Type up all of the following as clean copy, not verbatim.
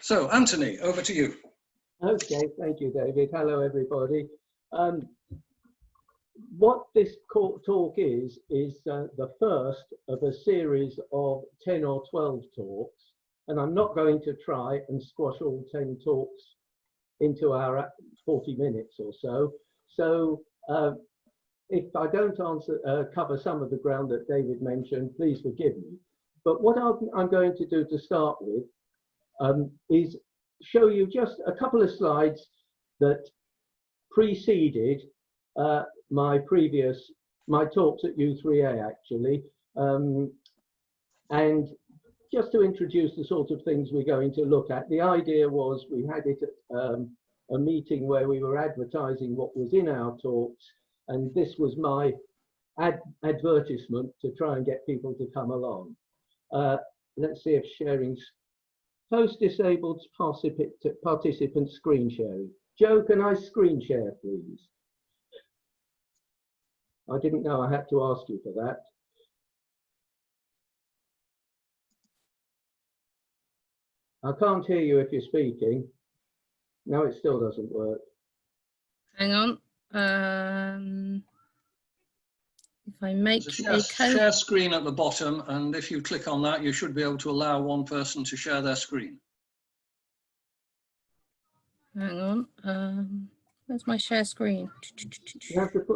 So, Anthony, over to you. Okay, thank you, David. Hello, everybody. What this talk is the first of a series of 10 or 12 talks, and I'm not going to try and squash all 10 talks into our 40 minutes or so. So if I don't cover some of the ground that David mentioned, please forgive me. But what I'm going to do to start with is show you just a couple of slides that preceded my talks at U3A actually, and just to introduce the sort of things we're going to look at. The idea was we had it at a meeting where we were advertising what was in our talks, and this was my advertisement to try and get people to come along. Let's see if sharing's post-disabled participant screen sharing. Joe, can I screen share, please? I didn't know I had to ask you for that. I can't hear you if you're speaking. No, it still doesn't work. Hang on. If I make a share screen at the bottom, and if you click on that, you should be able to allow one person to share their screen. Hang on. Where's my share screen?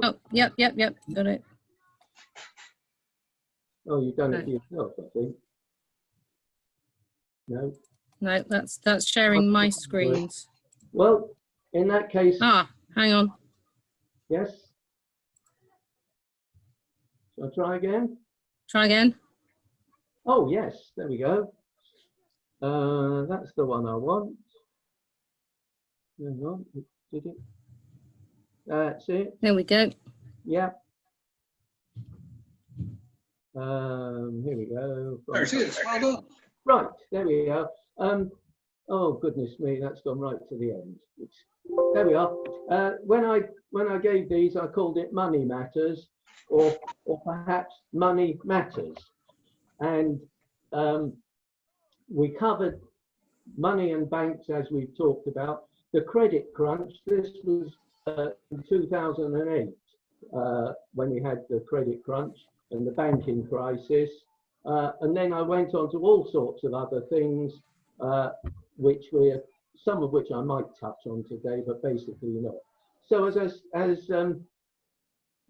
Oh, yep, got it. Oh, you've done it yourself, I think. No. No, that's sharing my screens. Well, in that case. Hang on. Yes. Shall I try again? Try again. Oh, yes, there we go. That's the one I want. Hang on, did it? That's it. There we go. Yeah. Here we go. There it is. Well done. Right, there we are. Oh goodness me, that's gone right to the end. There we are. When I gave these, I called it Money Matters, or perhaps Money Matters, and we covered money and banks as we've talked about. The credit crunch. This was in 2008 when we had the credit crunch and the banking crisis, and then I went on to all sorts of other things, some of which I might touch on today, but basically not. So as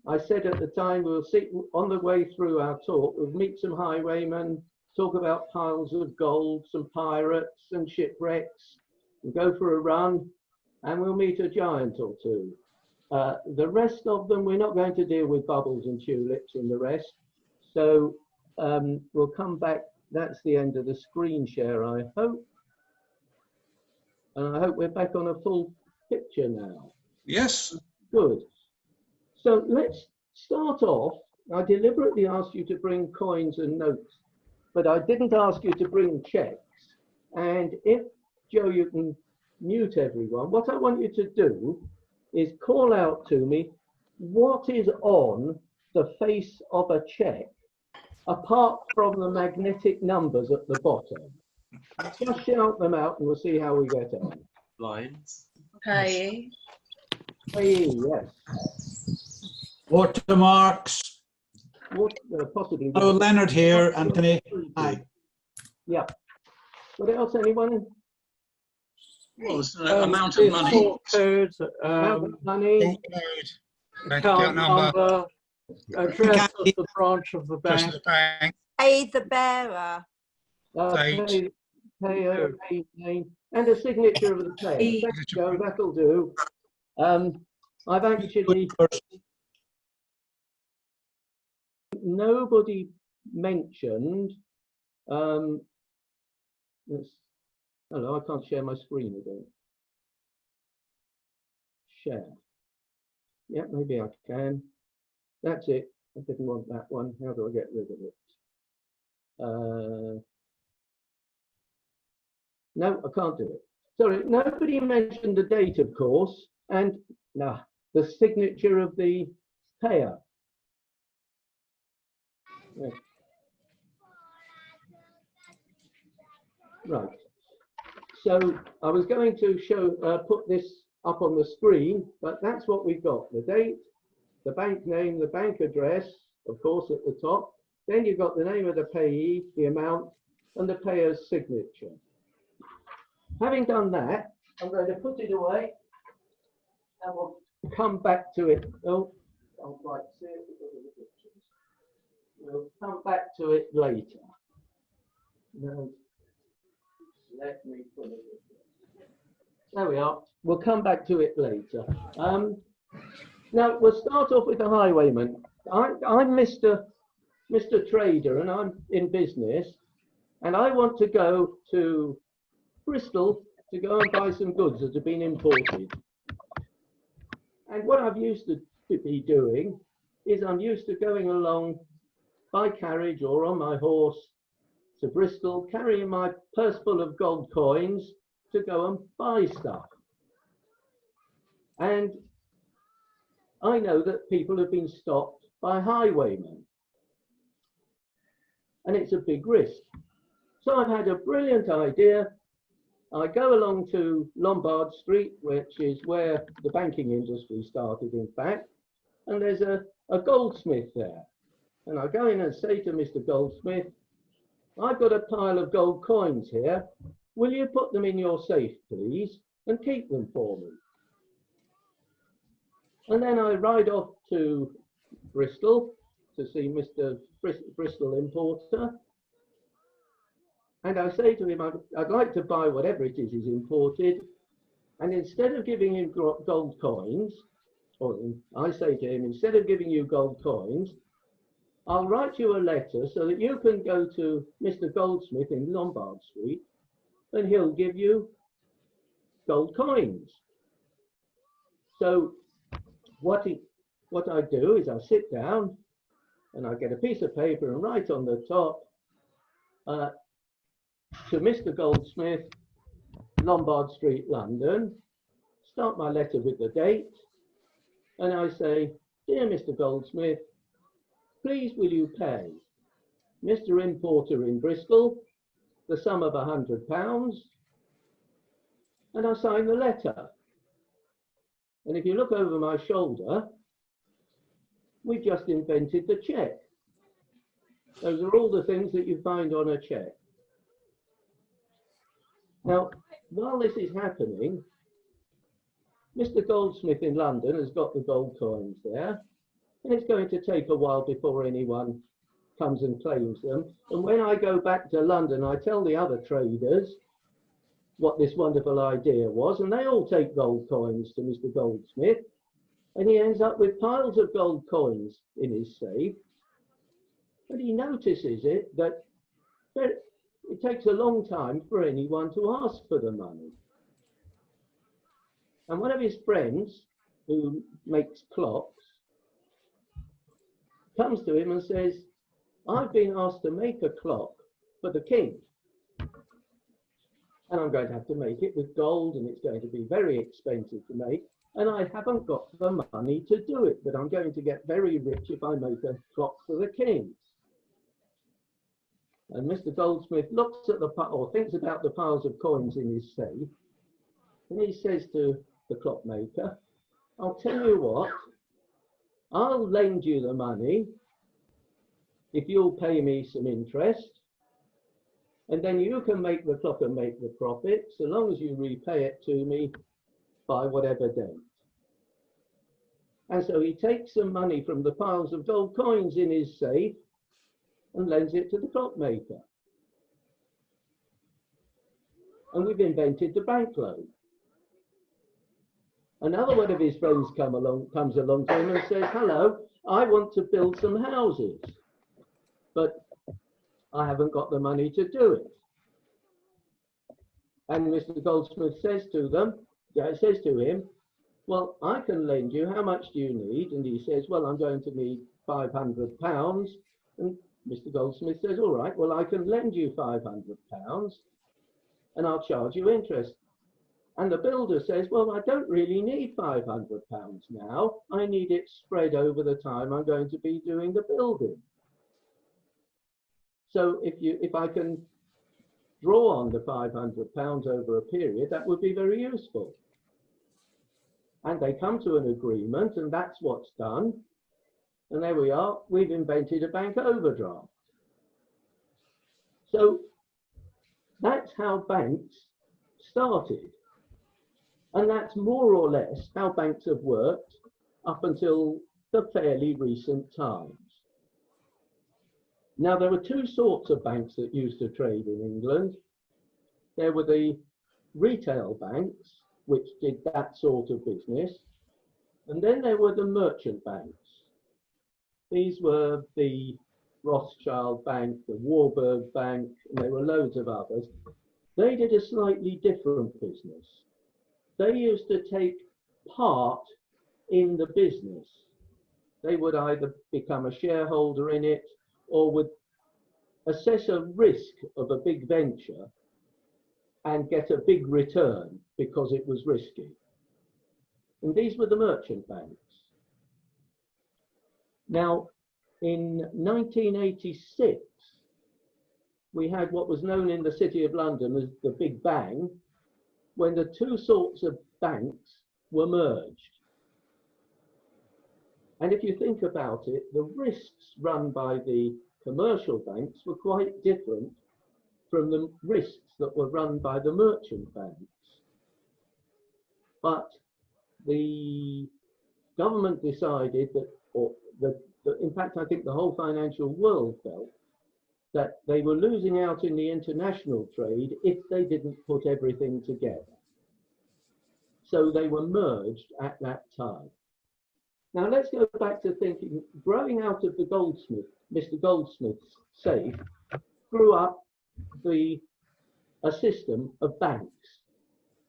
I said at the time, we'll see on the way through our talk, we'll meet some highwaymen, talk about piles of gold, some pirates and shipwrecks, we'll go for a run, and we'll meet a giant or two. The rest of them, we're not going to deal with bubbles and tulips and the rest. So we'll come back. That's the end of the screen share, I hope. And I hope we're back on a full picture now. Yes. Good. So let's start off. I deliberately asked you to bring coins and notes, but I didn't ask you to bring checks. And if, Joe, you can mute everyone, what I want you to do is call out to me what is on the face of a check, apart from the magnetic numbers at the bottom. Just shout them out and we'll see how we get on. Lines. Payee. Payee, yes. Watermarks. Possibly. Oh, Leonard here, Anthony. Hi. Yeah. What else, anyone? Well, there's an amount of money. Sort code, money. Account number, address of the branch of the bank. Pay the bearer. Payer, name, and a signature of the payer. Thanks, Joe, that'll do. I've actually, nobody mentioned, hello, I can't share my screen again. Share. Yeah, maybe I can. That's it. I didn't want that one. How do I get rid of it? No, I can't do it. Sorry, nobody mentioned the date, of course, and the signature of the payer. Yeah. Right. So I was going to put this up on the screen, but that's what we've got. The date, the bank name, the bank address, of course, at the top. Then you've got the name of the payee, the amount, and the payer's signature. Having done that, I'm going to put it away and we'll come back to it. Oh, I can't quite see it because of the pictures. We'll come back to it later. Now, let me put it. There we are. We'll come back to it later. Now, we'll start off with the highwayman. I'm Mr. Trader, and I'm in business, and I want to go to Bristol to go and buy some goods that have been imported. And what I've used to be doing is I'm used to going along by carriage or on my horse to Bristol, carrying my purse full of gold coins to go and buy stuff. And I know that people have been stopped by highwaymen, and it's a big risk. So I've had a brilliant idea. I go along to Lombard Street, which is where the banking industry started, in fact, and there's a goldsmith there. And I go in and say to Mr. Goldsmith, I've got a pile of gold coins here. Will you put them in your safe, please, and keep them for me? And then I ride off to Bristol to see Mr. Bristol importer. And I say to him, I'd like to buy whatever it is he's imported. And instead of giving him gold coins, or I say to him, instead of giving you gold coins, I'll write you a letter so that you can go to Mr. Goldsmith in Lombard Street and he'll give you gold coins. So what I do is I sit down and I get a piece of paper and write on the top, to Mr. Goldsmith, Lombard Street, London, start my letter with the date, and I say, dear Mr. Goldsmith, please will you pay Mr. Importer in Bristol the sum of £100, and I sign the letter. And if you look over my shoulder, we've just invented the cheque. Those are all the things that you find on a cheque. Now, while this is happening, Mr. Goldsmith in London has got the gold coins there, and it's going to take a while before anyone comes and claims them. And when I go back to London, I tell the other traders what this wonderful idea was, and they all take gold coins to Mr. Goldsmith, and he ends up with piles of gold coins in his safe. But he notices that it takes a long time for anyone to ask for the money. And one of his friends, who makes clocks, comes to him and says, I've been asked to make a clock for the king. And I'm going to have to make it with gold, and it's going to be very expensive to make. And I haven't got the money to do it, but I'm going to get very rich if I make a clock for the king. And Mr. Goldsmith looks at or thinks about the piles of coins in his safe, and he says to the clockmaker, I'll tell you what, I'll lend you the money if you'll pay me some interest, and then you can make the clock and make the profit, so long as you repay it to me by whatever date. And so he takes some money from the piles of gold coins in his safe and lends it to the clockmaker. And we've invented the bank loan. Another one of his friends comes along to him and says, hello, I want to build some houses, but I haven't got the money to do it. And Mr. Goldsmith says to him, well, I can lend you, how much do you need? And he says, well, I'm going to need £500. And Mr. Goldsmith says, all right, well, I can lend you £500 and I'll charge you interest. And the builder says, well, I don't really need £500 now. I need it spread over the time I'm going to be doing the building. So if I can draw on the £500 over a period, that would be very useful. And they come to an agreement, and that's what's done. And there we are, we've invented a bank overdraft. So that's how banks started. And that's more or less how banks have worked up until the fairly recent times. Now, there were two sorts of banks that used to trade in England. There were the retail banks, which did that sort of business. And then there were the merchant banks. These were the Rothschild Bank, the Warburg Bank, and there were loads of others. They did a slightly different business. They used to take part in the business. They would either become a shareholder in it or would assess a risk of a big venture and get a big return because it was risky. And these were the merchant banks. Now, in 1986, we had what was known in the City of London as the Big Bang, when the two sorts of banks were merged. And if you think about it, the risks run by the commercial banks were quite different from the risks that were run by the merchant banks. But the government decided that, in fact, I think the whole financial world felt that they were losing out in the international trade if they didn't put everything together. So they were merged at that time. Now let's go back to thinking, growing out of the Goldsmith, Mr. Goldsmith's safe, grew up a system of banks,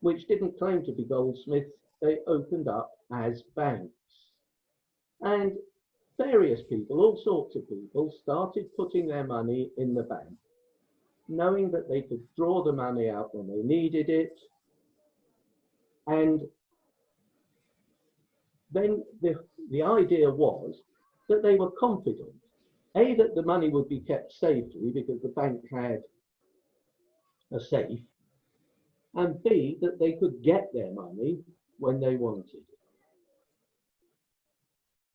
which didn't claim to be Goldsmiths. They opened up as banks. And various people, all sorts of people, started putting their money in the bank, knowing that they could draw the money out when they needed it. And then the idea was that they were confident, A, that the money would be kept safely because the bank had a safe, and B, that they could get their money when they wanted it.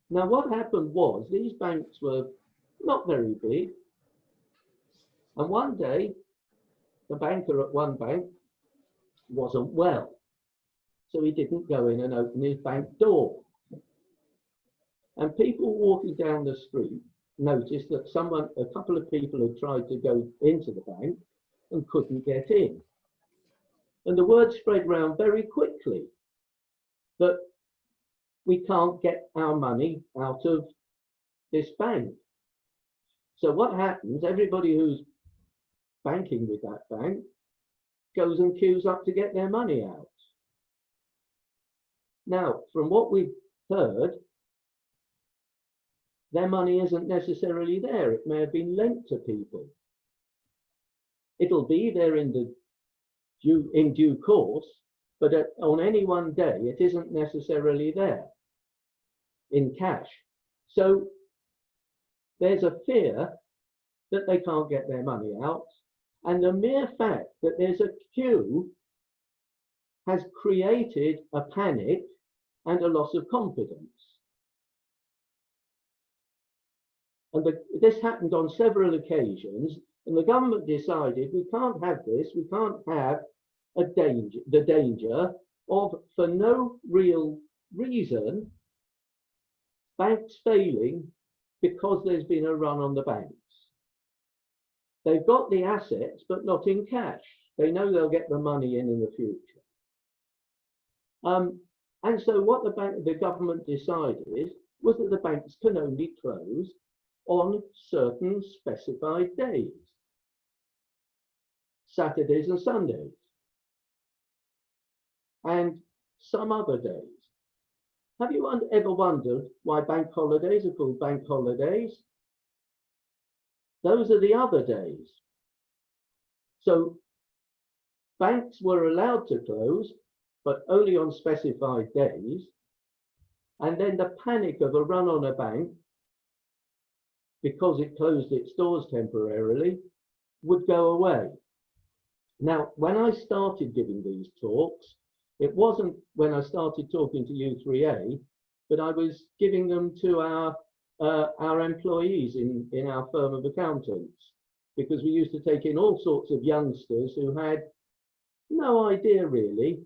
Now, what happened was these banks were not very big. And one day, the banker at one bank wasn't well. So he didn't go in and open his bank door. And people walking down the street noticed that a couple of people had tried to go into the bank and couldn't get in. And the word spread around very quickly that we can't get our money out of this bank. So what happens, everybody who's banking with that bank goes and queues up to get their money out. Now, from what we've heard, their money isn't necessarily there. It may have been lent to people. It'll be there in due course, but on any one day, it isn't necessarily there in cash. So there's a fear that they can't get their money out. And the mere fact that there's a queue has created a panic and a loss of confidence. And this happened on several occasions, and the government decided we can't have this, we can't have the danger of, for no real reason, banks failing because there's been a run on the banks. They've got the assets, but not in cash. They know they'll get the money in the future. And so what the government decided was that the banks can only close on certain specified days, Saturdays and Sundays, and some other days. Have you ever wondered why bank holidays are called bank holidays? Those are the other days. So banks were allowed to close, but only on specified days. And then the panic of a run on a bank, because it closed its doors temporarily, would go away. Now, when I started giving these talks, it wasn't when I started talking to U3A, but I was giving them to our employees in our firm of accountants, because we used to take in all sorts of youngsters who had no idea really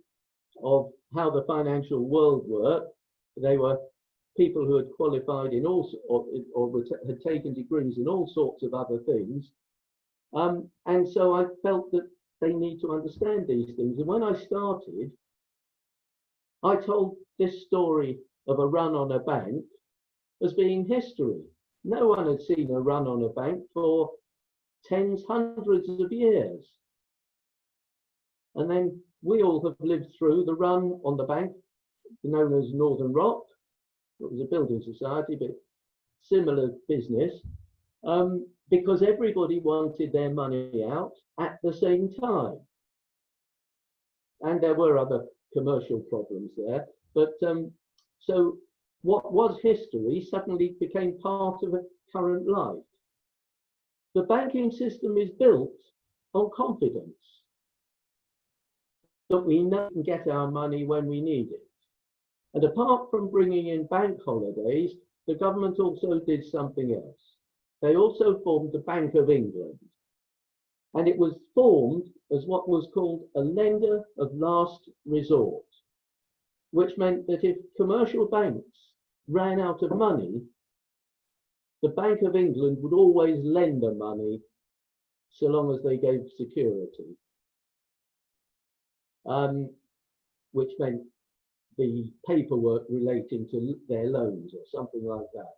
of how the financial world worked. They were people who had qualified in all or had taken degrees in all sorts of other things. And so I felt that they need to understand these things. And when I started, I told this story of a run on a bank as being history. No one had seen a run on a bank for tens, hundreds of years. And then we all have lived through the run on the bank, known as Northern Rock. It was a building society, but similar business, because everybody wanted their money out at the same time. And there were other commercial problems there. But so what was history suddenly became part of a current life. The banking system is built on confidence that we know we can get our money when we need it. And apart from bringing in bank holidays, the government also did something else. They also formed the Bank of England. And it was formed as what was called a lender of last resort, which meant that if commercial banks ran out of money, the Bank of England would always lend the money so long as they gave security, which meant the paperwork relating to their loans or something like that.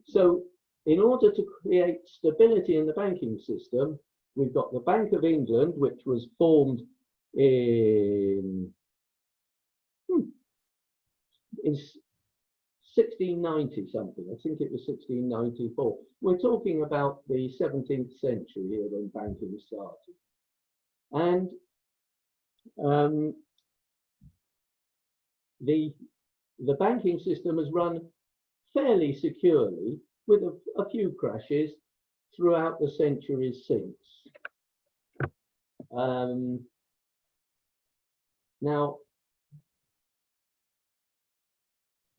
So in order to create stability in the banking system, we've got the Bank of England, which was formed in 1690 something. I think it was 1694. We're talking about the 17th century here when banking started. And the banking system has run fairly securely with a few crashes throughout the centuries since. Now,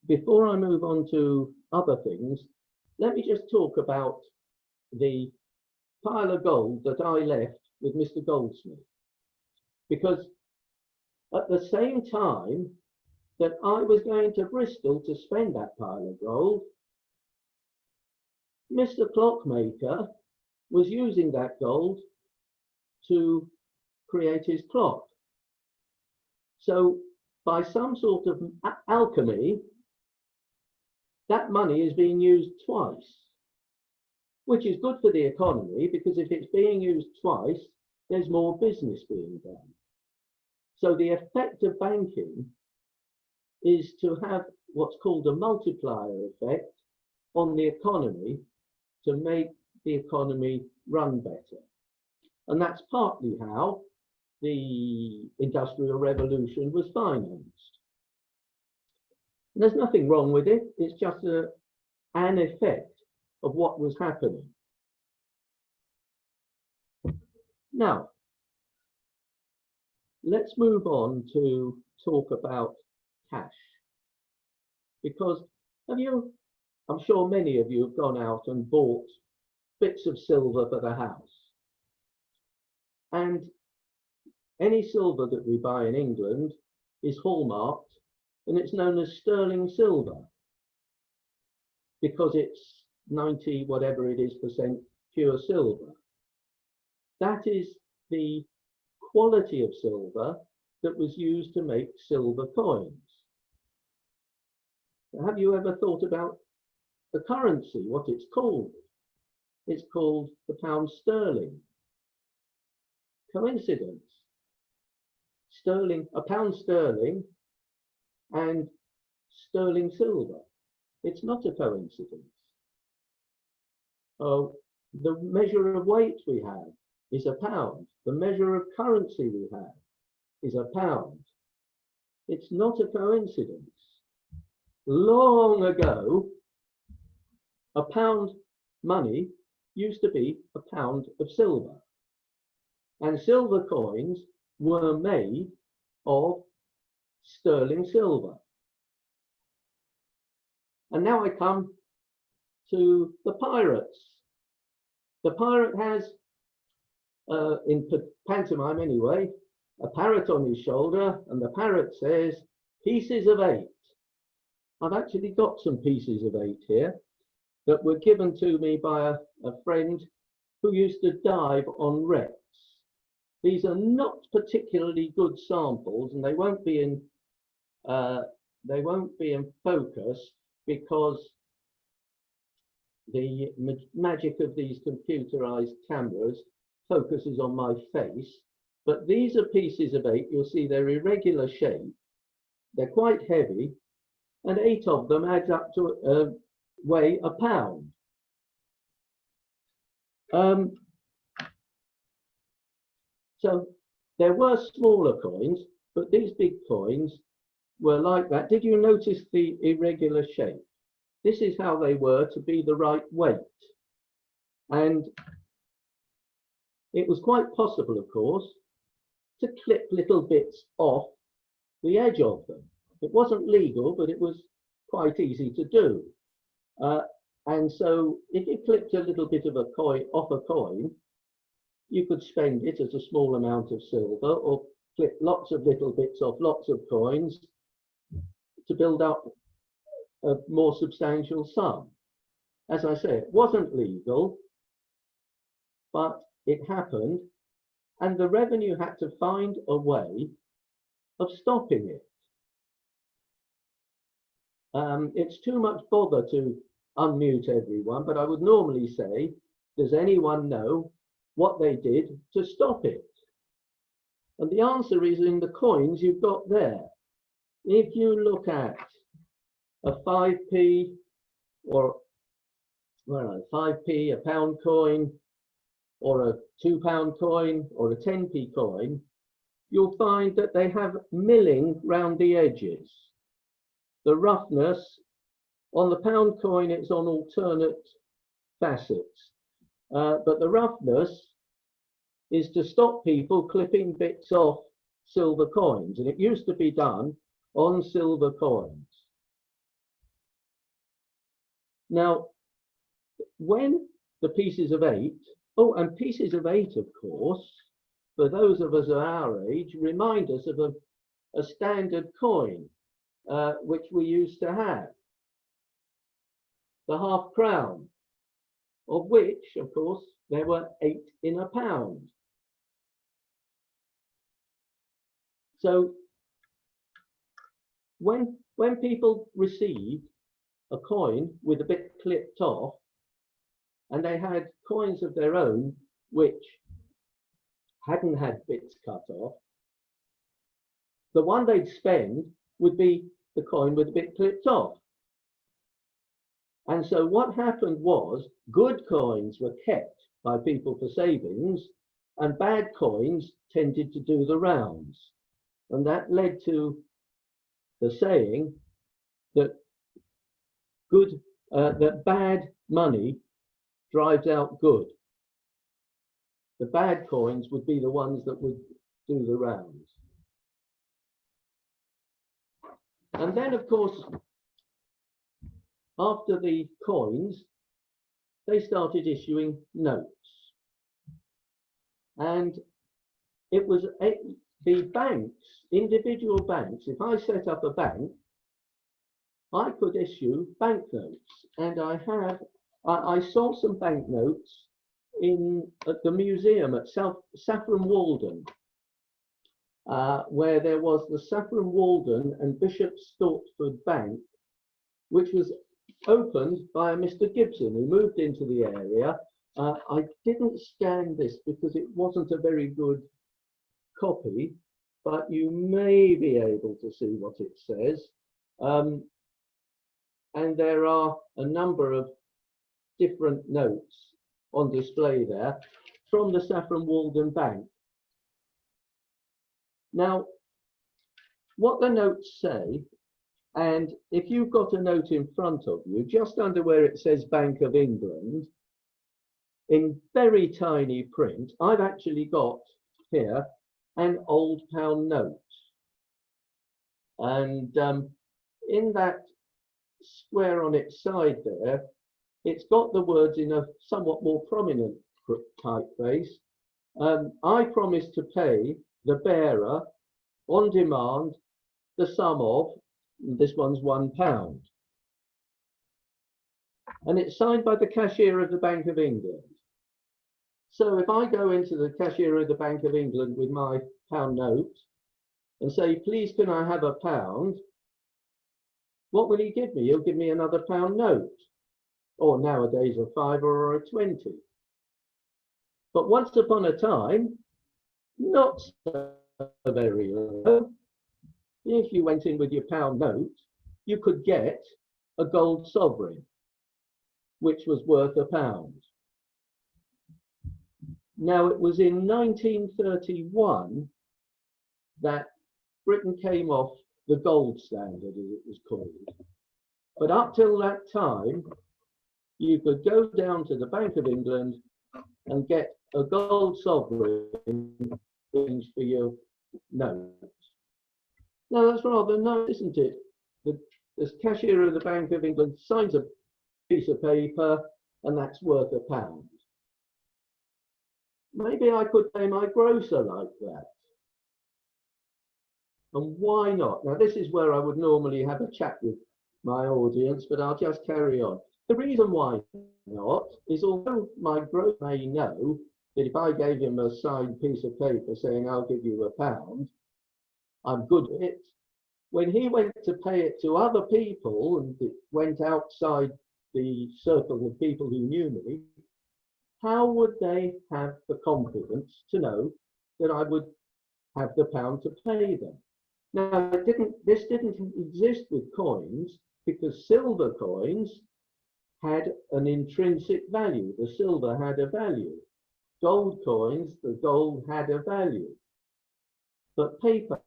before I move on to other things, let me just talk about the pile of gold that I left with Mr. Goldsmith. Because at the same time that I was going to Bristol to spend that pile of gold, Mr. Clockmaker was using that gold to create his clock. So by some sort of alchemy, that money is being used twice, which is good for the economy, because if it's being used twice, there's more business being done. So the effect of banking is to have what's called a multiplier effect on the economy to make the economy run better. And that's partly how the Industrial Revolution was financed. And there's nothing wrong with it. It's just an effect of what was happening. Now, let's move on to talk about cash. Because I'm sure many of you have gone out and bought bits of silver for the house. And any silver that we buy in England is hallmarked, and it's known as sterling silver because it's 90 whatever it is % pure silver. That is the quality of silver that was used to make silver coins. Have you ever thought about the currency, what it's called? It's called the pound sterling. Coincidence? Sterling, a pound sterling and sterling silver. It's not a coincidence. The measure of weight we have is a pound. The measure of currency we have is a pound. It's not a coincidence. Long ago, a pound money used to be a pound of silver. And silver coins were made of sterling silver. And now I come to the pirates. The pirate has, in pantomime anyway, a parrot on his shoulder, and the parrot says, "Pieces of 8." I've actually got some pieces of 8 here that were given to me by a friend who used to dive on wrecks. These are not particularly good samples, and they won't be in focus because the magic of these computerized cameras focuses on my face. But these are pieces of 8. You'll see they're irregular shape. They're quite heavy, and 8 of them adds up to weigh a pound. So there were smaller coins, but these big coins were like that. Did you notice the irregular shape? This is how they were to be the right weight. And it was quite possible, of course, to clip little bits off the edge of them. It wasn't legal, but it was quite easy to do. And so if you clipped a little bit of a coin off a coin, you could spend it as a small amount of silver, or clip lots of little bits off lots of coins to build up a more substantial sum. As I say, it wasn't legal, but it happened, and the revenue had to find a way of stopping it. It's too much bother to unmute everyone, but I would normally say, does anyone know what they did to stop it? And the answer is in the coins you've got there. If you look at a 5p or 5p, a pound coin, or a £2 coin, or a 10p coin, you'll find that they have milling round the edges. The roughness on the pound coin, it's on alternate facets, but the roughness is to stop people clipping bits off silver coins, and it used to be done on silver coins. Now, when the pieces of 8, oh, and pieces of 8, of course, for those of us of our age, remind us of a standard coin, which we used to have, the half crown, of which, of course, there were 8 in a pound. So when people received a coin with a bit clipped off, and they had coins of their own which hadn't had bits cut off, the one they'd spend would be the coin with a bit clipped off. And so what happened was, good coins were kept by people for savings, and bad coins tended to do the rounds. And that led to the saying that that bad money drives out good. The bad coins would be the ones that would do the rounds. And then, of course, after the coins, they started issuing notes. And it was the banks, individual banks. If I set up a bank, I could issue banknotes, and I saw some banknotes at the museum at Saffron Walden, where there was the Saffron Walden and Bishop Stortford Bank, which was opened by a Mr. Gibson, who moved into the area. I didn't scan this because it wasn't a very good copy, but you may be able to see what it says. And there are a number of different notes on display there from the Saffron Walden Bank. Now, what the notes say, and if you've got a note in front of you, just under where it says Bank of England, in very tiny print, I've actually got here, an old pound note. And in that square on its side there, it's got the words in a somewhat more prominent typeface. I promise to pay the bearer on demand the sum of, this one's £1. And it's signed by the cashier of the Bank of England. So if I go into the cashier of the Bank of England with my pound note and say, please can I have £1? What will he give me? He'll give me another pound note, or nowadays a 5 or a 20. But once upon a time, not so very long, if you went in with your pound note, you could get a gold sovereign, which was worth £1. Now, it was in 1931 that Britain came off the gold standard, as it was called. But up till that time, you could go down to the Bank of England and get a gold sovereign for your note. Now, that's rather nice, isn't it? The cashier of the Bank of England signs a piece of paper, and that's worth £1. Maybe I could pay my grocer like that. And why not? Now, this is where I would normally have a chat with my audience, but I'll just carry on. The reason why not is, although my grocer may know that if I gave him a signed piece of paper saying, I'll give you £1, I'm good at it. When he went to pay it to other people, and it went outside the circle of people who knew me, how would they have the confidence to know that I would have the pound to pay them? Now, this didn't exist with coins, because silver coins had an intrinsic value. The silver had a value. Gold coins, the gold had a value. But paper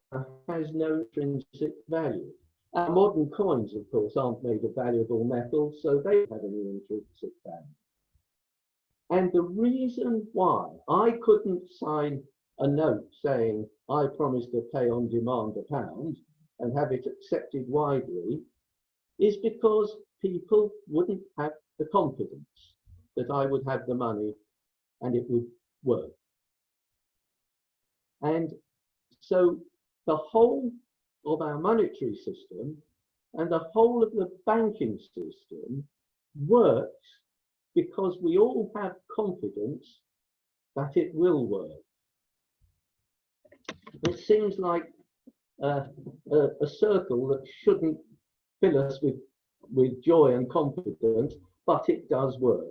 has no intrinsic value. Our modern coins, of course, aren't made of valuable metal, so they don't have any intrinsic value. And the reason why I couldn't sign a note saying I promise to pay on demand £1 and have it accepted widely is because people wouldn't have the confidence that I would have the money and it would work. And so the whole of our monetary system and the whole of the banking system works because we all have confidence that it will work. It seems like a circle that shouldn't fill us with joy and confidence, but it does work.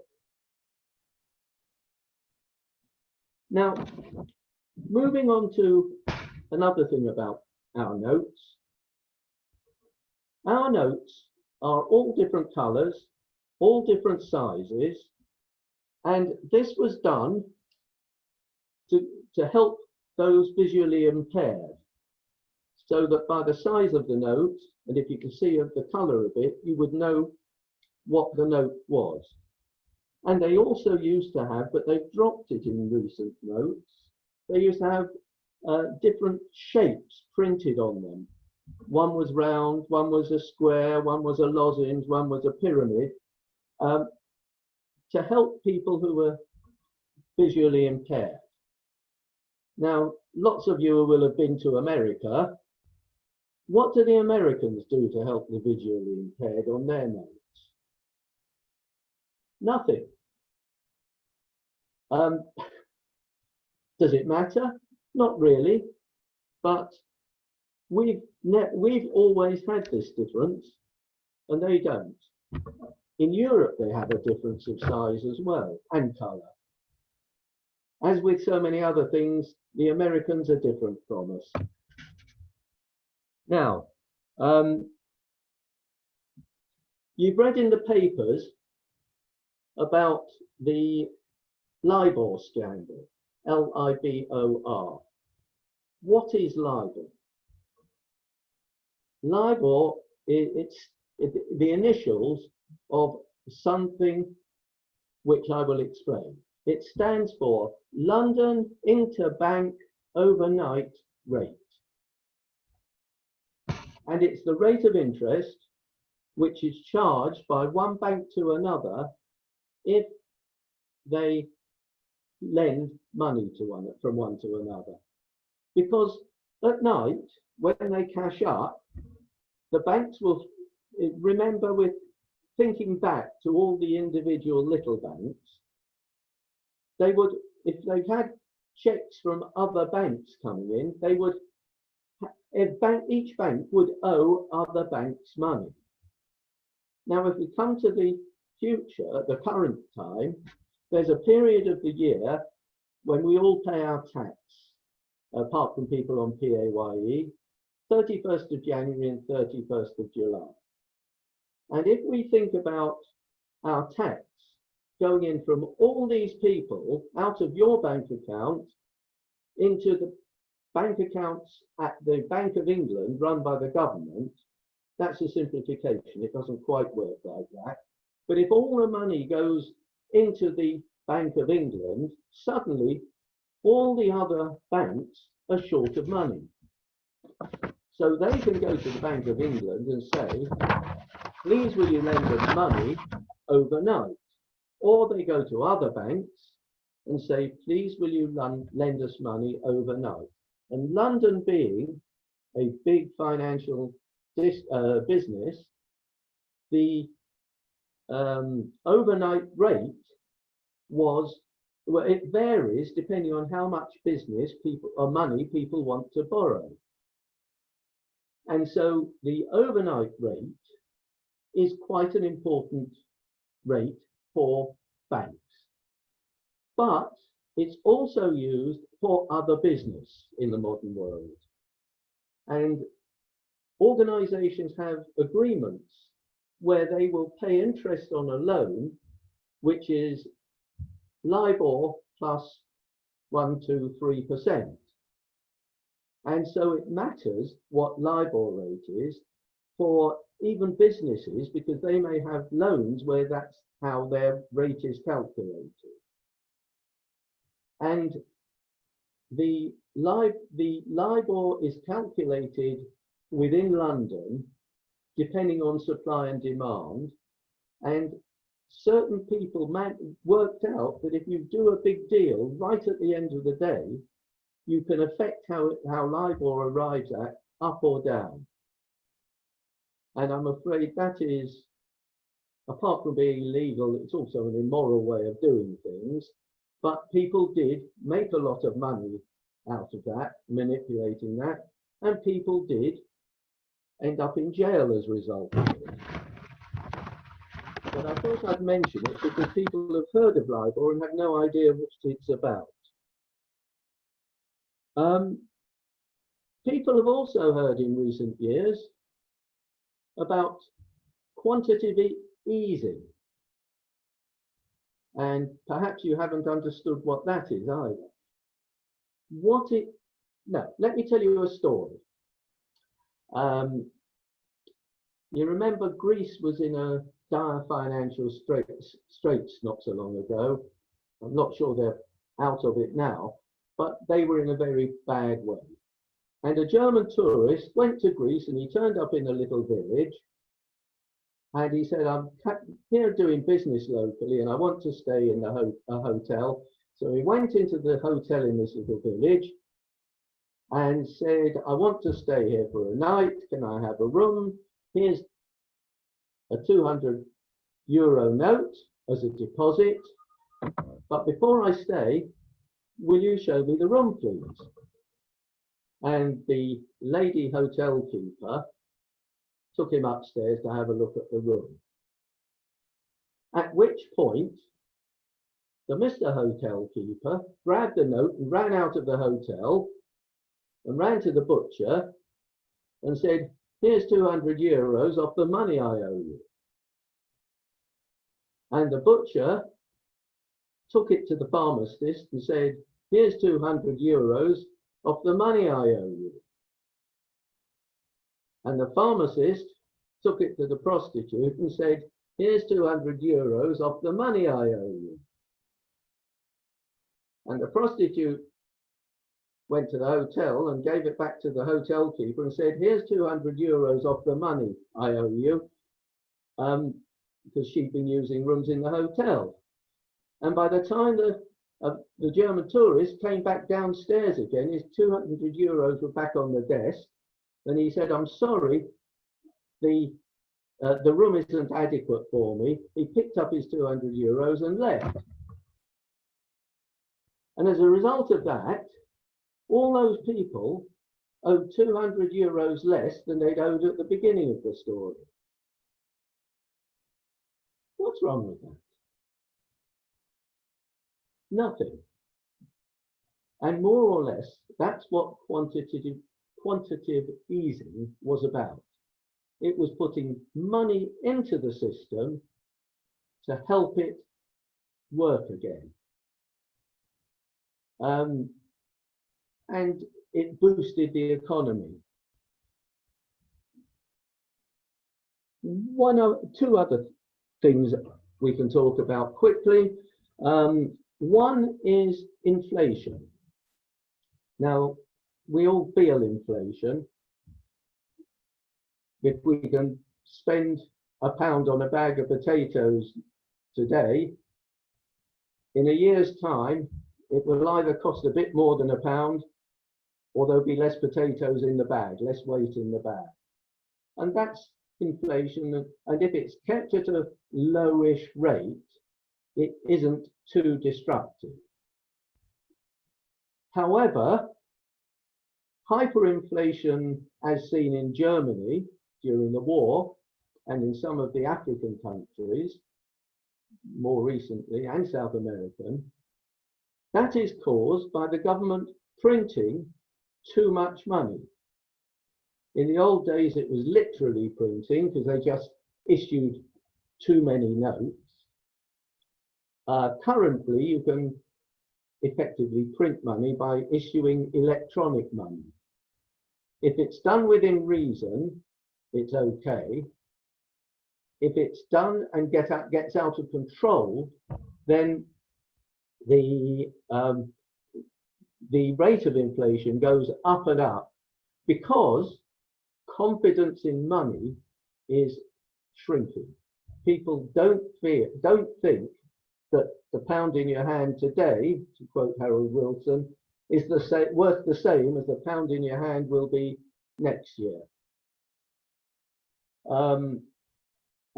Now, moving on to another thing about our notes. Our notes are all different colours, all different sizes, and this was done to help those visually impaired, so that by the size of the note, and if you can see the colour of it, you would know what the note was. And they also used to have, but they've dropped it in recent notes, they used to have different shapes printed on them. One was round, one was a square, one was a lozenge, one was a pyramid, to help people who were visually impaired. Now, lots of you will have been to America. What do the Americans do to help the visually impaired on their notes? Nothing. Does it matter? Not really, but we've always had this difference, and they don't. In Europe, they have a difference of size as well, and colour. As with so many other things, the Americans are different from us. Now, you've read in the papers about the LIBOR scandal, L-I-B-O-R. What is LIBOR? LIBOR, it's the initials of something which I will explain. It stands for London Interbank overnight rate. And it's the rate of interest which is charged by one bank to another if they lend money to from one to another. Because at night, when they cash up, the banks will, remember, with thinking back to all the individual little banks, they would, if they've had checks from other banks coming in, they would, each bank would owe other banks money. Now, if we come to the future, the current time, there's a period of the year when we all pay our tax, apart from people on PAYE, 31st of January and 31st of July. And if we think about our tax going in from all these people out of your bank account into the bank accounts at the Bank of England run by the government, that's a simplification. It doesn't quite work like that. But if all the money goes into the Bank of England, suddenly all the other banks are short of money. So they can go to the Bank of England and say, please will you lend us money overnight? Or they go to other banks and say, please will you lend us money overnight? And London being a big financial business, the overnight rate was, well, it varies depending on how much business people or money people want to borrow. And so the overnight rate is quite an important rate for banks. But it's also used for other business in the modern world. And organizations have agreements where they will pay interest on a loan, which is LIBOR plus 1, 2, 3%. And so it matters what LIBOR rate is for even businesses, because they may have loans where that's how their rate is calculated. And the LIBOR is calculated within London, depending on supply and demand. And certain people worked out that if you do a big deal right at the end of the day, you can affect how LIBOR arrives at up or down. And I'm afraid that is, apart from being illegal, it's also an immoral way of doing things. But people did make a lot of money out of that, manipulating that, and people did end up in jail as a result of it. But I thought I'd mention it because people have heard of LIBOR and have no idea what it's about. People have also heard in recent years about quantitative easing. And perhaps you haven't understood what that is either. No, let me tell you a story. You remember Greece was in a dire financial straits not so long ago. I'm not sure they're out of it now, but they were in a very bad way. And a German tourist went to Greece and he turned up in a little village and he said, I'm here doing business locally and I want to stay in a hotel. So he went into the hotel in this little village and said, I want to stay here for a night. Can I have a room? Here's a 200 euro note as a deposit. But before I stay, will you show me the room, please? And the lady hotel keeper took him upstairs to have a look at the room. At which point, the Mr. Hotel Keeper grabbed the note and ran out of the hotel and ran to the butcher and said, here's 200 euros off the money I owe you. And the butcher took it to the pharmacist and said, here's 200 euros off the money I owe you. And the pharmacist took it to the prostitute and said, here's 200 euros off the money I owe you. And the prostitute went to the hotel and gave it back to the hotel keeper and said, here's 200 euros off the money I owe you, because she'd been using rooms in the hotel. And by the time the German tourist came back downstairs again, his 200 euros were back on the desk, and he said, I'm sorry, the room isn't adequate for me. He picked up his 200 euros and left. And as a result of that, all those people owed 200 euros less than they'd owed at the beginning of the story. What's wrong with that? Nothing. And more or less, that's what quantitative easing was about. It was putting money into the system to help it work again. And it boosted the economy. Two other things we can talk about quickly. One is inflation. Now, we all feel inflation. If we can spend £1 on a bag of potatoes today, in a year's time, it will either cost a bit more than £1, or there'll be less potatoes in the bag, less weight in the bag. And that's inflation. And if it's kept at a lowish rate, it isn't too destructive. However, hyperinflation, as seen in Germany during the war and in some of the African countries more recently, and South American, that is caused by the government printing too much money. In the old days, it was literally printing because they just issued too many notes. Currently, you can effectively print money by issuing electronic money. If it's done within reason, it's okay. If it's done and gets out of control, then the rate of inflation goes up and up, because confidence in money is shrinking. People don't think that the pound in your hand today, to quote Harold Wilson, is worth the same as the pound in your hand will be next year.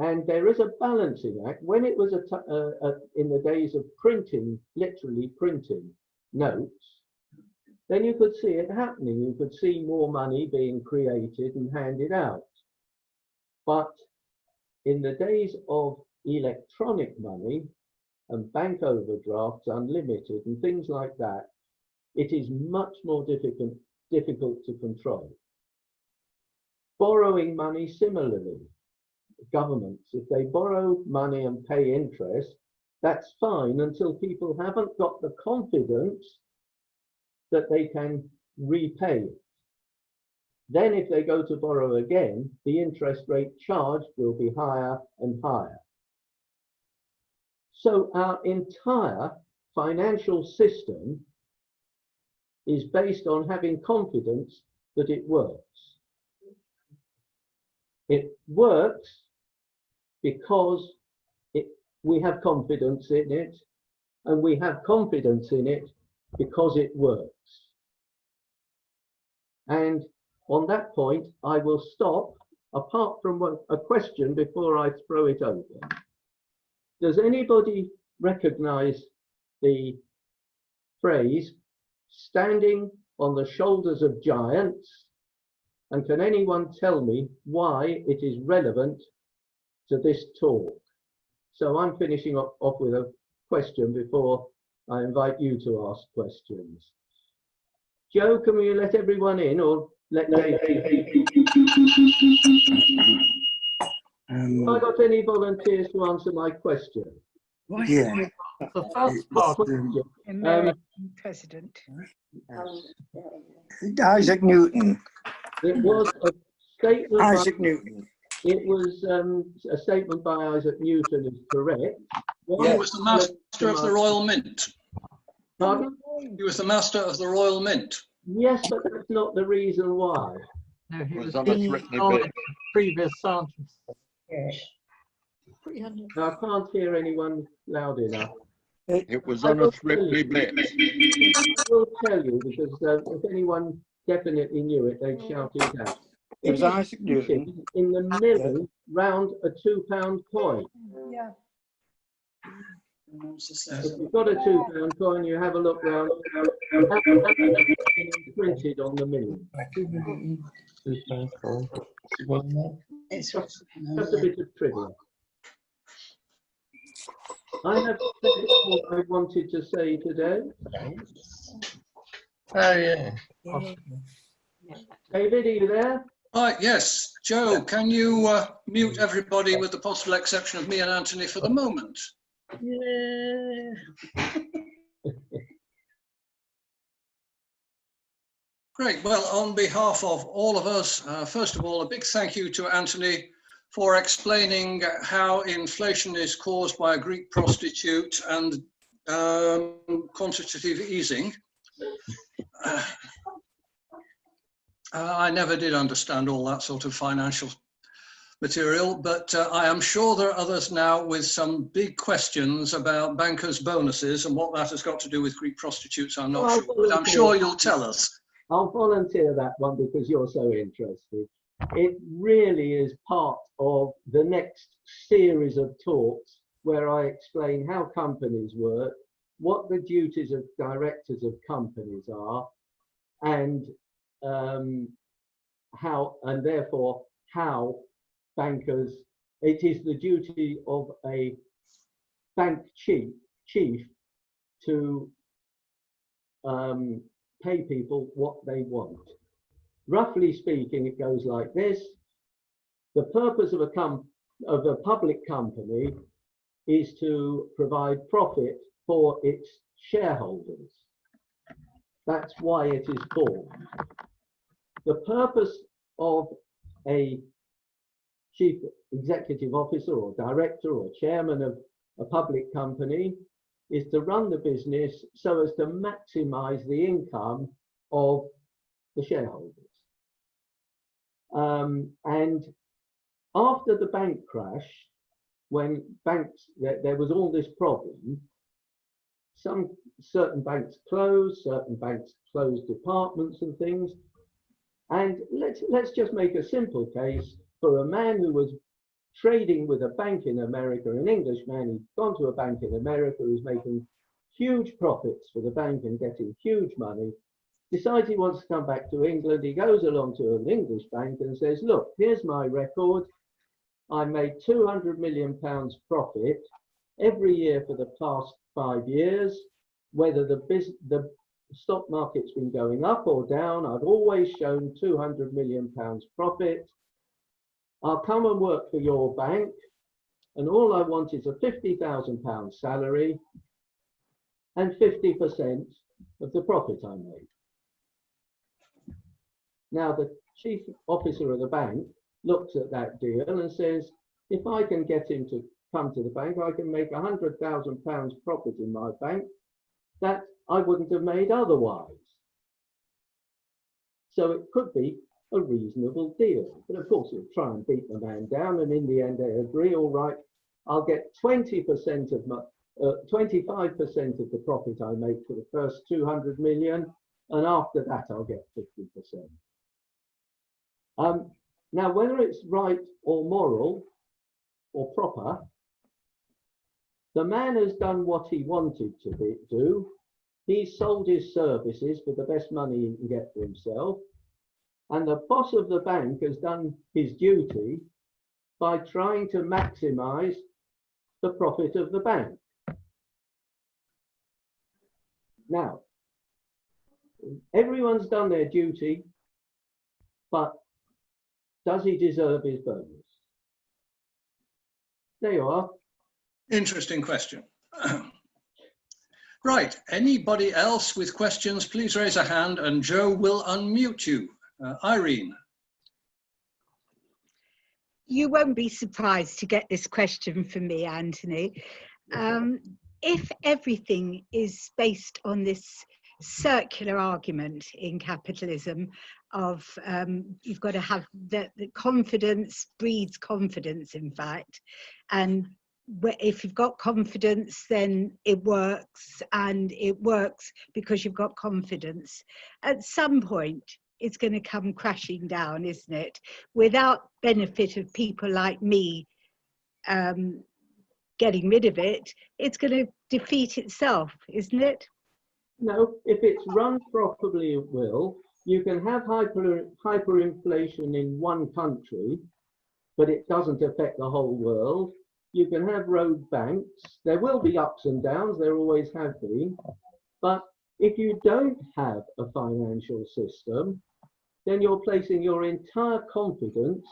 And there is a balancing act. When it was in the days of printing, literally printing notes, then you could see it happening. You could see more money being created and handed out. But in the days of electronic money and bank overdrafts, unlimited, and things like that, it is much more difficult to control. Borrowing money similarly. Governments, if they borrow money and pay interest, that's fine until people haven't got the confidence that they can repay it. Then if they go to borrow again, the interest rate charged will be higher and higher. So our entire financial system is based on having confidence that it works. It works because we have confidence in it, and we have confidence in it because it works. And on that point, I will stop, apart from a question before I throw it open. Does anybody recognize the phrase, standing on the shoulders of giants? And can anyone tell me why it is relevant to this talk? So I'm finishing off with a question before I invite you to ask questions. Joe, can we let everyone in, or let Dave? Have I got any volunteers to answer my question? Yeah. The first part, American president. Isaac Newton. It was a statement. Isaac Newton. It was a statement by Isaac Newton, is correct. He was the master of the Royal Mint. Pardon? He was the master of the Royal Mint. Yes, but that's not the reason why. No, he was Was on a being threatening acknowledged bit. in previous sentence. I can't hear anyone loud enough. It was I on a will tell you. three bit. I will tell you because if anyone definitely knew it, they'd shout it out. It was is Isaac Newton. in the middle round a £2 coin. Yeah. If you've got a £2 coin, you have a look round. It's printed on the million. It's Just a bit of trivia. I have said what I wanted to say today. Oh, yeah. David, are you there? Right, yes. Joe, can you mute everybody with the possible exception of me and Anthony for the moment? yeah. Great. Well, on behalf of all of us, first of all, a big thank you to Anthony for explaining how inflation is caused by a Greek prostitute and quantitative easing. I never did understand all that sort of financial material, but I am sure there are others now with some big questions about bankers' bonuses and what that has got to do with Greek prostitutes. I'm not sure, but I'm sure you'll tell us. I'll volunteer that one because you're so interested. It really is part of the next series of talks where I explain how companies work, what the duties of directors of companies are, and how, and therefore how bankers, it is the duty of a bank chief to pay people what they want. Roughly speaking, it goes like this. The purpose of a public company is to provide profit for its shareholders. That's why it is formed. The purpose of a chief executive officer or director or chairman of a public company is to run the business so as to maximize the income of the shareholders. And after the bank crash, when banks, there was all this problem, certain banks closed departments and things. And let's just make a simple case for a man who was trading with a bank in America, an Englishman. He'd gone to a bank in America who's making huge profits for the bank and getting huge money, decides he wants to come back to England. He goes along to an English bank and says, look, here's my record. I made £200 million profit every year for the past 5 years. Whether the stock market's been going up or down, I've always shown £200 million profit. I'll come and work for your bank, and all I want is a £50,000 salary and 50% of the profit I made. Now, the chief officer of the bank looks at that deal and says, if I can get him to come to the bank, I can make £100,000 profit in my bank that I wouldn't have made otherwise. So it could be a reasonable deal. But of course, he'll try and beat the man down, and in the end, they agree, all right, I'll get 20% of my 25% of the profit I make for the first 200 million, and after that, I'll get 50%. Now, whether it's right or moral or proper, the man has done what he wanted to do. He's sold his services for the best money he can get for himself. And the boss of the bank has done his duty by trying to maximize the profit of the bank. Now, everyone's done their duty, but does he deserve his bonus? There you are. Interesting question. Right, anybody else with questions, please raise a hand and Joe will unmute you. Irene. You won't be surprised to get this question from me, Anthony. If everything is based on this circular argument in capitalism of you've got to have the confidence breeds confidence, in fact, and if you've got confidence, then it works, and it works because you've got confidence. At some point, it's going to come crashing down, isn't it? Without benefit of people like me getting rid of it, it's going to defeat itself, isn't it? No, if it's run properly, it will. You can have hyperinflation in one country, but it doesn't affect the whole world. You can have rogue banks. There will be ups and downs, there always have been. But if you don't have a financial system, then you're placing your entire confidence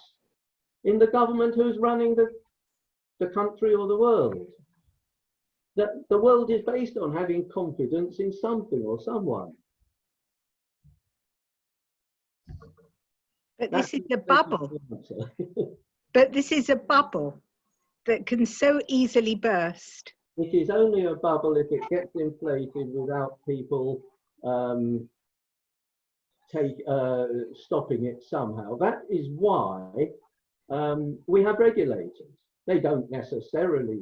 in the government who's running the country or the world. That the world is based on having confidence in something or someone. But this is a bubble. But this is a bubble that can so easily burst. It is only a bubble if it gets inflated without people stopping it somehow. That is why we have regulators. They don't necessarily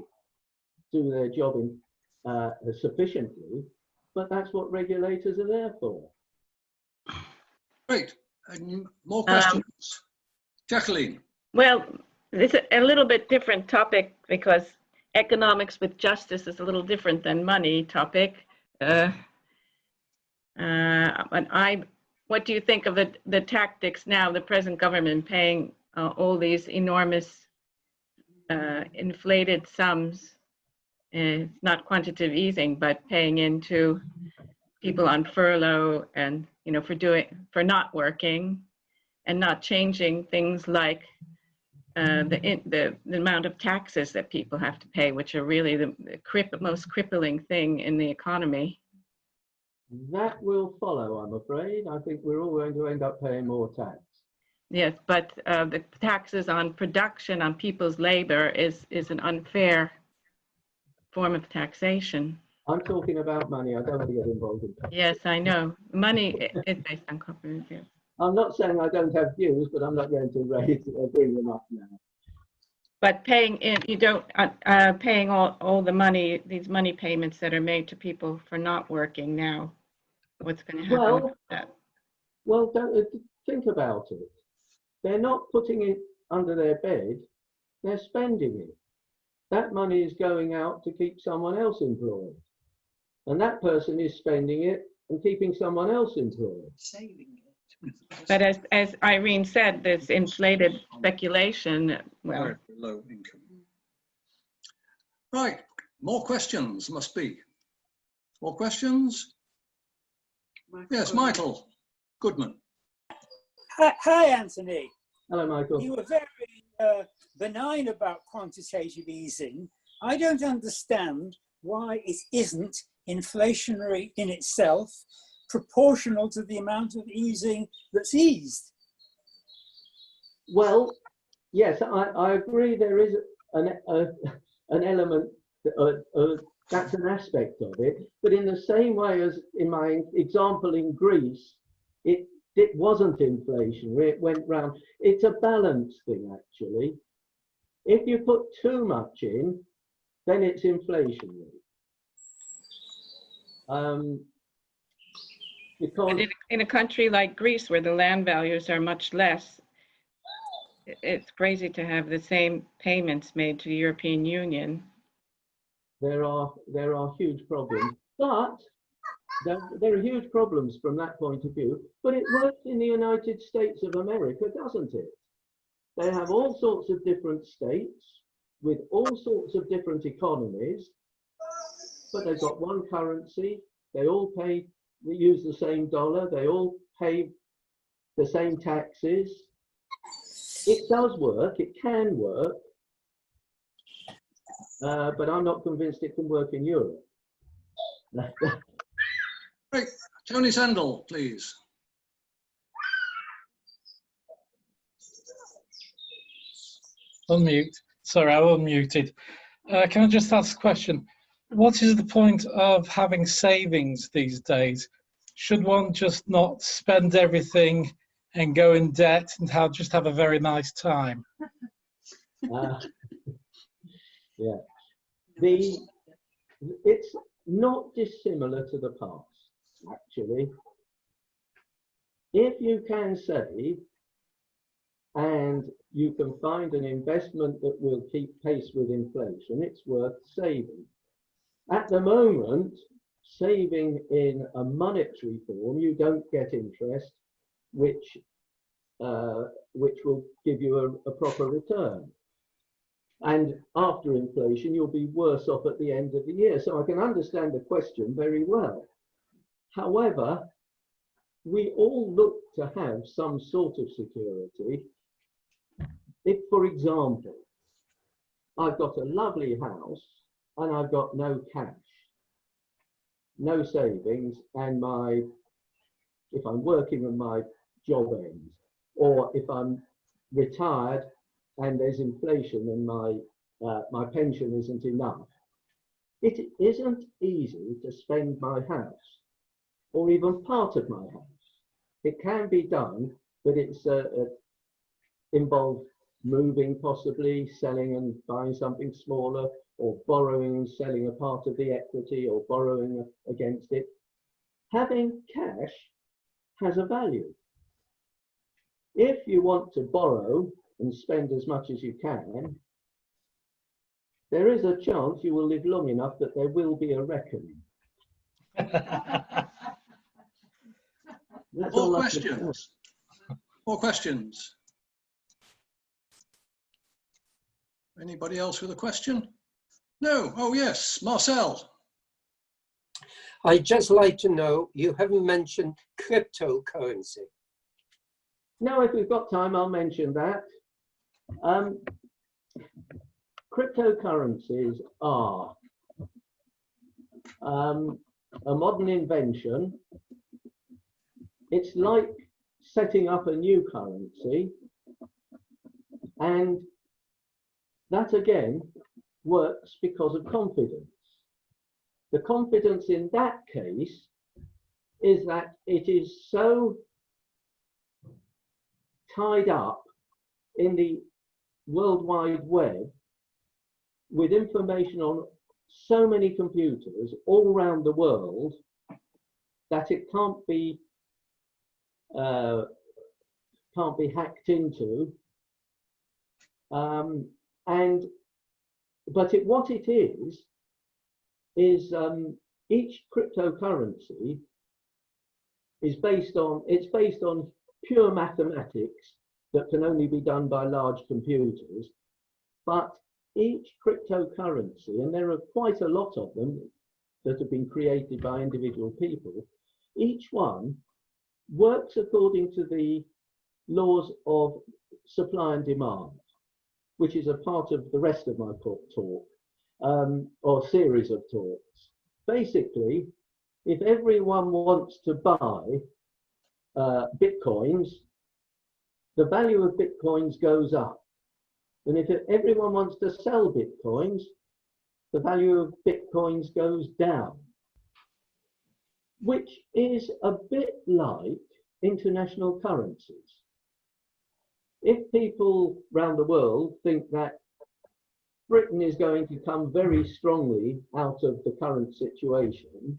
do their job sufficiently, but that's what regulators are there for. Great. More questions? Jacqueline. Well, this is a little bit different topic because economics with justice is a little different than money topic. What do you think of the tactics now, the present government paying all these enormous inflated sums? It's not quantitative easing, but paying into people on furlough and for not working and not changing things like the amount of taxes that people have to pay, which are really the most crippling thing in the economy. That will follow, I'm afraid. I think we're all going to end up paying more tax. Yes, but the taxes on production, on people's labor, is an unfair form of taxation. I'm talking about money. I don't want to get involved in tax. Yes, I know. Money is based on corporate views. I'm not saying I don't have views, but I'm not going to bring them up now. But paying paying all the money, these money payments that are made to people for not working now, what's going to happen with that? Well, think about it. They're not putting it under their bed, they're spending it. That money is going out to keep someone else employed. And that person is spending it and keeping someone else employed. But as Irene said, this inflated speculation, well. Very low income. Right, more questions must be. More questions? Yes, Michael Goodman. Hi, Anthony. Hello, Michael. You were very benign about quantitative easing. I don't understand why it isn't inflationary in itself, proportional to the amount of easing that's eased. Well, yes, I agree there is an element, that's an aspect of it, but in the same way as in my example in Greece, it wasn't inflationary, it went round. It's a balance thing, actually. If you put too much in, then it's inflationary. Because in a country like Greece, where the land values are much less, it's crazy to have the same payments made to the European Union. there are huge problems, but there are huge problems from that point of view. But it works in the United States of America, doesn't it? They have all sorts of different states with all sorts of different economies, but they've got one currency. They all use the same dollar. They all pay the same taxes. It does work. It can work. But I'm not convinced it can work in Europe. Right, Tony Sandel, please. Unmute. Sorry, I was unmuted. Can I just ask a question? What is the point of having savings these days should one just not spend everything and go in debt and just have a very nice time? Yeah. It's not dissimilar to the past, actually. If you can save and you can find an investment that will keep pace with inflation, it's worth saving. At the moment, saving in a monetary form, you don't get interest, which will give you a proper return. And after inflation, you'll be worse off at the end of the year. So I can understand the question very well. However, we all look to have some sort of security. If, for example, I've got a lovely house and I've got no cash, no savings, and if I'm working and my job ends, or if I'm retired and there's inflation and my pension isn't enough, it isn't easy to spend my house or even part of my house. It can be done, but it's involved moving, possibly selling and buying something smaller, or borrowing and selling a part of the equity, or borrowing against it. Having cash has a value. If you want to borrow and spend as much as you can, there is a chance you will live long enough that there will be a reckoning. More questions? More questions? Anybody else with a question? No. Oh, yes. Marcel. I'd just like to know, you haven't mentioned cryptocurrency. No, if we've got time, I'll mention that. Cryptocurrencies are a modern invention. It's like setting up a new currency, and that again works because of confidence. The confidence in that case is that it is so tied up in the World Wide Web with information on so many computers all around the world that it can't be hacked into. What it is each cryptocurrency is based on pure mathematics that can only be done by large computers. But each cryptocurrency, and there are quite a lot of them that have been created by individual people, each one works according to the laws of supply and demand, which is a part of the rest of my talk, or series of talks. Basically, if everyone wants to buy bitcoins, the value of bitcoins goes up. And if everyone wants to sell bitcoins, the value of bitcoins goes down, which is a bit like international currencies. If people around the world think that Britain is going to come very strongly out of the current situation,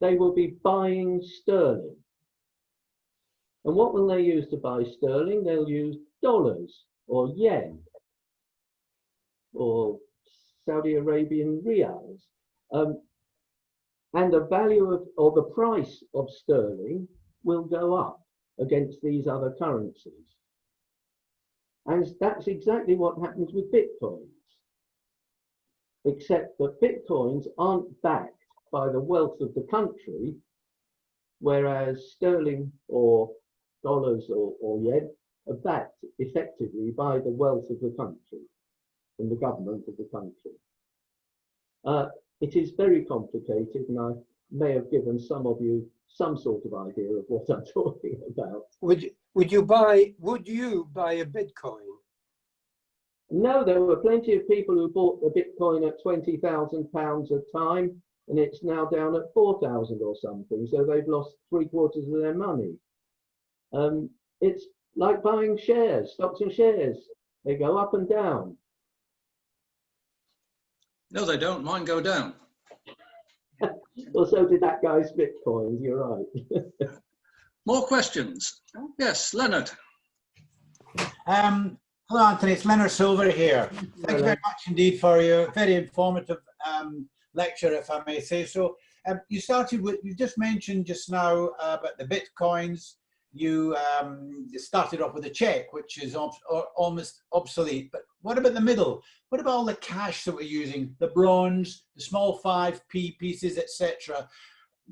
they will be buying sterling. And what will they use to buy sterling? They'll use dollars or yen or Saudi Arabian riyals. And the value of, or the price of sterling will go up against these other currencies. And that's exactly what happens with bitcoins, except that bitcoins aren't backed by the wealth of the country, whereas sterling or dollars or yen are backed effectively by the wealth of the country and the government of the country. It is very complicated, and I may have given some of you some sort of idea of what I'm talking about. Would you buy a Bitcoin? No, there were plenty of people who bought a Bitcoin at £20,000 a time and it's now down at 4,000 or something. So they've lost 3/4 of their money. It's like buying shares, stocks and shares. They go up and down. No, they don't. Mine go down. Well, so did that guy's Bitcoins. You're right. More questions? Yes, Leonard. Hello, Anthony. It's Leonard Silver here. Thank you very much indeed for your very informative lecture, if I may say so. You started with, you just mentioned just now about the Bitcoins. You started off with a check, which is almost obsolete. But what about the middle? What about all the cash that we're using? The bronze, the small 5p pieces, etc.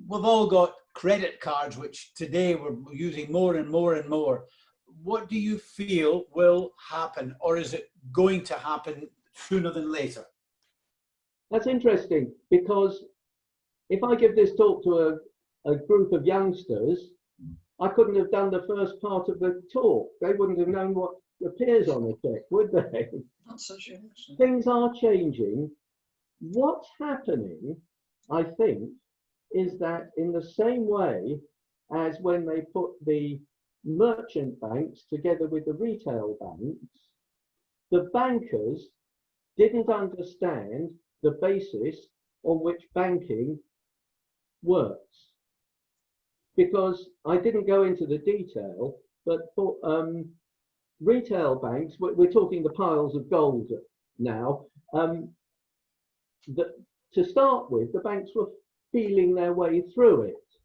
We've all got credit cards, which today we're using more and more and more. What do you feel will happen, or is it going to happen sooner than later? That's interesting, because if I give this talk to a group of youngsters, I couldn't have done the first part of the talk. They wouldn't have known what appears on a check, would they? Things are changing. What's happening, I think, is that in the same way as when they put the merchant banks together with the retail banks, the bankers didn't understand the basis on which banking works. Because I didn't go into the detail, but for retail banks, we're talking the piles of gold now, to start with, the banks were feeling their way through it.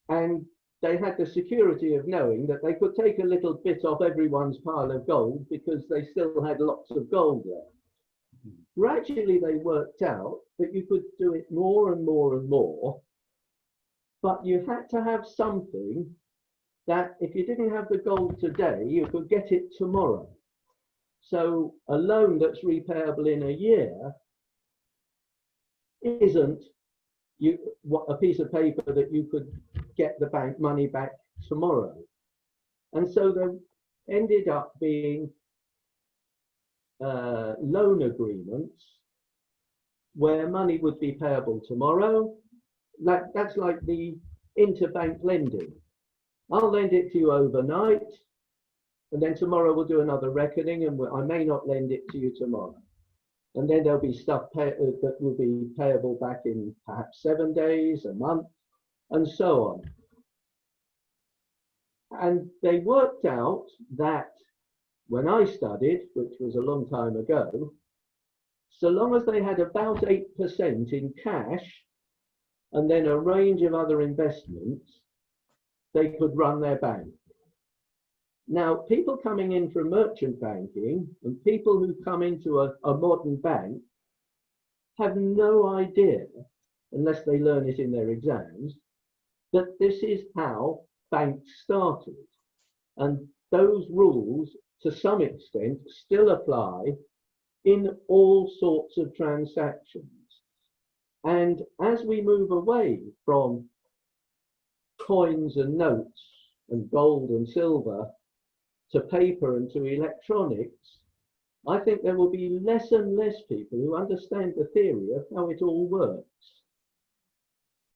And they had the security of knowing that they could take a little bit off everyone's pile of gold because they still had lots of gold there. Gradually, they worked out that you could do it more and more and more, but you had to have something that if you didn't have the gold today, you could get it tomorrow. So a loan that's repayable in a year isn't a piece of paper that you could get the bank money back tomorrow. And so there ended up being loan agreements where money would be payable tomorrow. That's like the interbank lending. I'll lend it to you overnight, and then tomorrow we'll do another reckoning, and I may not lend it to you tomorrow. And then there'll be stuff that will be payable back in perhaps 7 days, a month, and so on. And they worked out that when I studied, which was a long time ago, so long as they had about 8% in cash and then a range of other investments, they could run their bank. Now, people coming in from merchant banking and people who come into a modern bank have no idea, unless they learn it in their exams, that this is how banks started. And those rules, to some extent, still apply in all sorts of transactions. And as we move away from coins and notes and gold and silver to paper and to electronics, I think there will be less and less people who understand the theory of how it all works.